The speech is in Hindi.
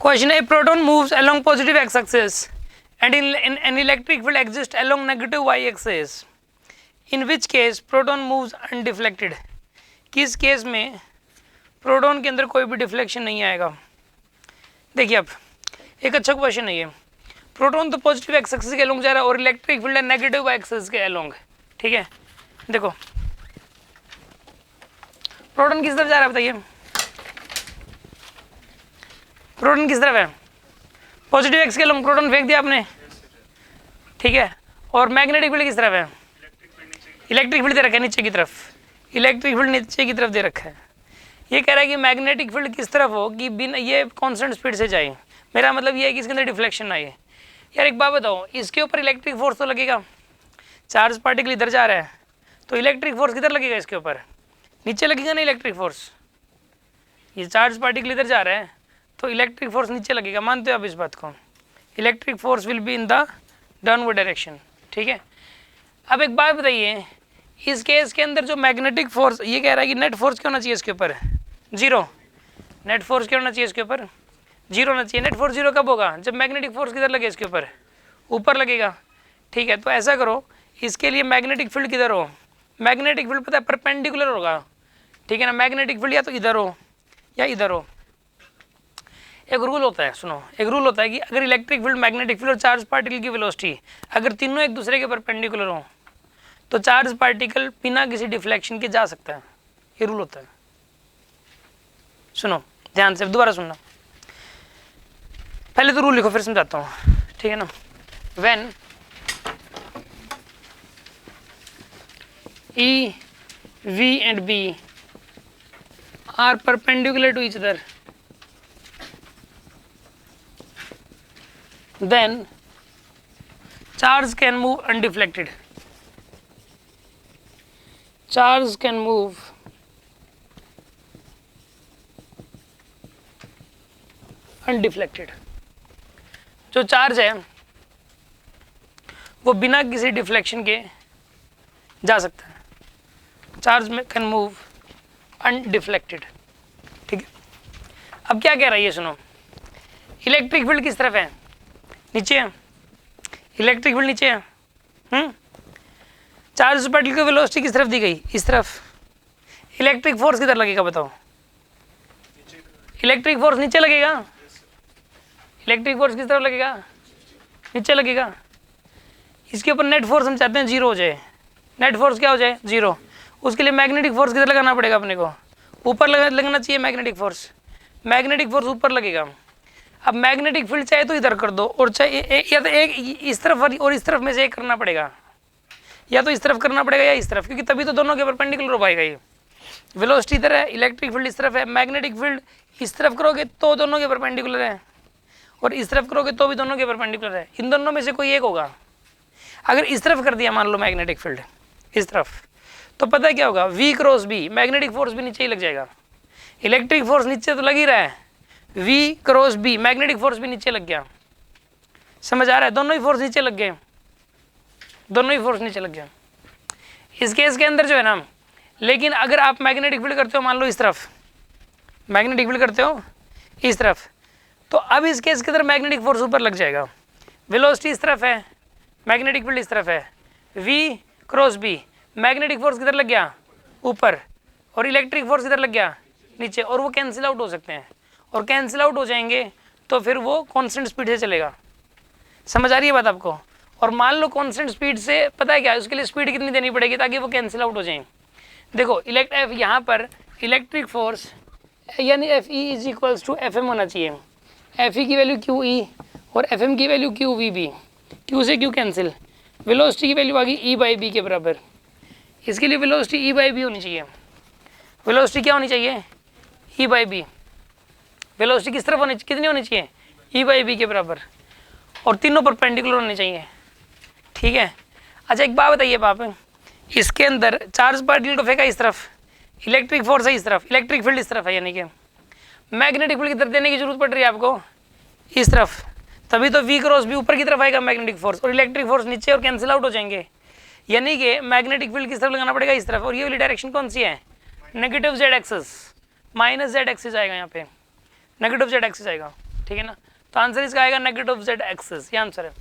क्वेश्चन है, proton moves along positive x axis and in an electric field exist along negative y axis, in which case proton moves undeflected. किस केस में प्रोटॉन के अंदर कोई भी डिफ्लेक्शन नहीं आएगा। देखिए अब एक अच्छा क्वेश्चन है ये। प्रोटॉन तो पॉजिटिव एक्स एक्सिस के अलोंग जा रहा है और इलेक्ट्रिक फील्ड है नेगेटिव वाई एक्सिस के अलोंग, ठीक है। देखो प्रोटॉन किस तरफ जा रहा है बताइए, प्रोटॉन किस तरफ है, पॉजिटिव एक्स के अलोंग प्रोटॉन फेंक दिया आपने, ठीक है। और मैग्नेटिक फील्ड किस तरफ है, इलेक्ट्रिक फील्ड दे रखा है नीचे की तरफ, इलेक्ट्रिक फील्ड नीचे की तरफ दे रखा है। ये कह रहा है कि मैग्नेटिक फील्ड किस तरफ हो कि बिना ये कांस्टेंट स्पीड से जाए। मेरा मतलब ये है कि इसके अंदर डिफ्लेक्शन ना आए। यार एक बात बताओ, इसके ऊपर इलेक्ट्रिक फोर्स तो लगेगा, चार्ज पार्टिकल इधर जा रहा है तो इलेक्ट्रिक फोर्स किधर लगेगा, इसके ऊपर नीचे लगेगा ना इलेक्ट्रिक फोर्स। ये चार्ज पार्टिकल इधर जा रहा है तो इलेक्ट्रिक फोर्स नीचे लगेगा, मानते हो आप इस बात को। Electric force will be in the downward direction, ठीक है। अब एक बात बताइए, इस केस के अंदर जो मैग्नेटिक फोर्स, ये कह रहा है कि नेट फोर्स क्या होना चाहिए इसके ऊपर, जीरो। नेट फोर्स क्या होना चाहिए इसके ऊपर, जीरो होना चाहिए। नेट फोर्स जीरो कब होगा, जब मैग्नेटिक फोर्स किधर लगे, इसके ऊपर ऊपर लगेगा, ठीक है। तो ऐसा करो, इसके लिए मैग्नेटिक फील्ड किधर हो, मैग्नेटिक फील्ड पता है परपेंडिकुलर होगा, ठीक है ना। मैग्नेटिक फील्ड या तो इधर हो या इधर हो। एक रूल होता है, सुनो, एक रूल होता है कि अगर इलेक्ट्रिक फील्ड, मैग्नेटिक फील्ड और चार्ज पार्टिकल की वेलोसिटी अगर तीनों एक दूसरे के परपेंडिकुलर हो तो चार्ज पार्टिकल बिना किसी डिफ्लेक्शन के जा सकता है। ये रूल होता है, सुनो ध्यान से, दोबारा सुनना। पहले तो रूल लिखो फिर समझाता हूँ, ठीक है ना। When E, V and B are perpendicular to each other, then charge can move undeflected. Charge can move undeflected. जो चार्ज है वो बिना किसी डिफ्लेक्शन के जा सकता है। चार्ज में कैन मूव अनडिफ्लेक्टेड, ठीक है। अब क्या कह रहा है ये सुनो, इलेक्ट्रिक फील्ड किस तरफ है, नीचे है, इलेक्ट्रिक फील्ड नीचे है। चार्ज पार्टिकल की वेलोसिटी किस तरफ दी गई, इस तरफ। इलेक्ट्रिक फोर्स किधर लगेगा बताओ, इलेक्ट्रिक फोर्स नीचे लगेगा। इलेक्ट्रिक फोर्स किस तरफ लगेगा, नीचे लगेगा। इसके ऊपर नेट फोर्स हम चाहते हैं जीरो हो जाए, नेट फोर्स क्या हो जाए, जीरो। उसके लिए मैग्नेटिक फोर्स किधर लगाना पड़ेगा अपने को, ऊपर लगना चाहिए मैग्नेटिक फोर्स। मैग्नेटिक फोर्स ऊपर लगेगा। अब मैग्नेटिक फील्ड चाहे तो इधर कर दो और चाहे या तो एक इस तरफ और इस तरफ में से एक करना पड़ेगा, या तो इस तरफ करना पड़ेगा या इस तरफ, क्योंकि तभी तो दोनों के परपेंडिकुलर हो पाएगा। ये वेलोसिटी इधर है, इलेक्ट्रिक फील्ड इस तरफ है, मैग्नेटिक फील्ड इस तरफ करोगे तो दोनों के परपेंडिकुलर है, और इस तरफ करोगे तो भी दोनों के परपेंडिकुलर है। इन दोनों में से कोई एक होगा। अगर इस तरफ कर दिया मान लो मैग्नेटिक फील्ड इस तरफ, तो पता है क्या होगा, V cross B, magnetic force भी नीचे ही लग जाएगा। इलेक्ट्रिक फोर्स नीचे तो लग ही रहा है, V cross B, magnetic force भी नीचे लग गया। समझ आ रहा है, दोनों ही फोर्स नीचे लग गए, दोनों ही फोर्स नीचे लग गया इस केस के अंदर जो है ना। लेकिन अगर आप मैग्नेटिक फील्ड करते हो मान लो इस तरफ, मैग्नेटिक फील्ड करते हो इस तरफ, तो अब इस केस के अंदर मैग्नेटिक फोर्स ऊपर लग जाएगा। वेलोसिटी इस तरफ है, मैग्नेटिक फील्ड इस तरफ है, V cross B, magnetic force किधर लग गया, ऊपर, और इलेक्ट्रिक फोर्स किधर लग गया, नीचे, और वो कैंसिल आउट हो सकते हैं। और कैंसिल आउट हो जाएंगे तो फिर वो कांस्टेंट स्पीड से चलेगा। समझ आ रही है बात आपको। और मान लो कांस्टेंट स्पीड से पता है क्या है, उसके लिए स्पीड कितनी देनी पड़ेगी ताकि वो कैंसिल आउट हो जाए। देखो यहाँ पर इलेक्ट्रिक फोर्स यानी FE is equals to FM होना चाहिए। FE की वैल्यू QE और FM की वैल्यू QVB, Q से Q कैंसिल, वेलोसिटी की वैल्यू आ गई E/B के बराबर। इसके लिए वेलोसिटी E/B होनी चाहिए। वेलोसिटी क्या होनी चाहिए, E/B। वेलोसिटी किस तरफ होनी, कितनी होनी चाहिए, E/B के बराबर, और तीनों परपेंडिकुलर होने चाहिए, ठीक है। अच्छा एक बात बताइए आप, इसके अंदर चार्ज पार्टिकल को फेंका इस तरफ, इलेक्ट्रिक फोर्स है इस तरफ, इलेक्ट्रिक फील्ड इस तरफ है, यानी कि मैग्नेटिक फील्ड की तरफ देने की जरूरत पड़ रही है आपको इस तरफ, तभी तो V क्रॉस B ऊपर की तरफ आएगा मैग्नेटिक फोर्स, और इलेक्ट्रिक फोर्स नीचे और कैंसिल आउट हो जाएंगे। यानी कि मैग्नेटिक फील्ड किस तरफ लगाना पड़ेगा, इस तरफ, और ये वाली डायरेक्शन कौन सी है, negative Z axis, minus Z axis आएगा यहाँ पे, नेगेटिव Z एक्सिस आएगा। ठीक है ना। तो आंसर इसका आएगा नेगेटिव जेड एक्सिस, ये आंसर है।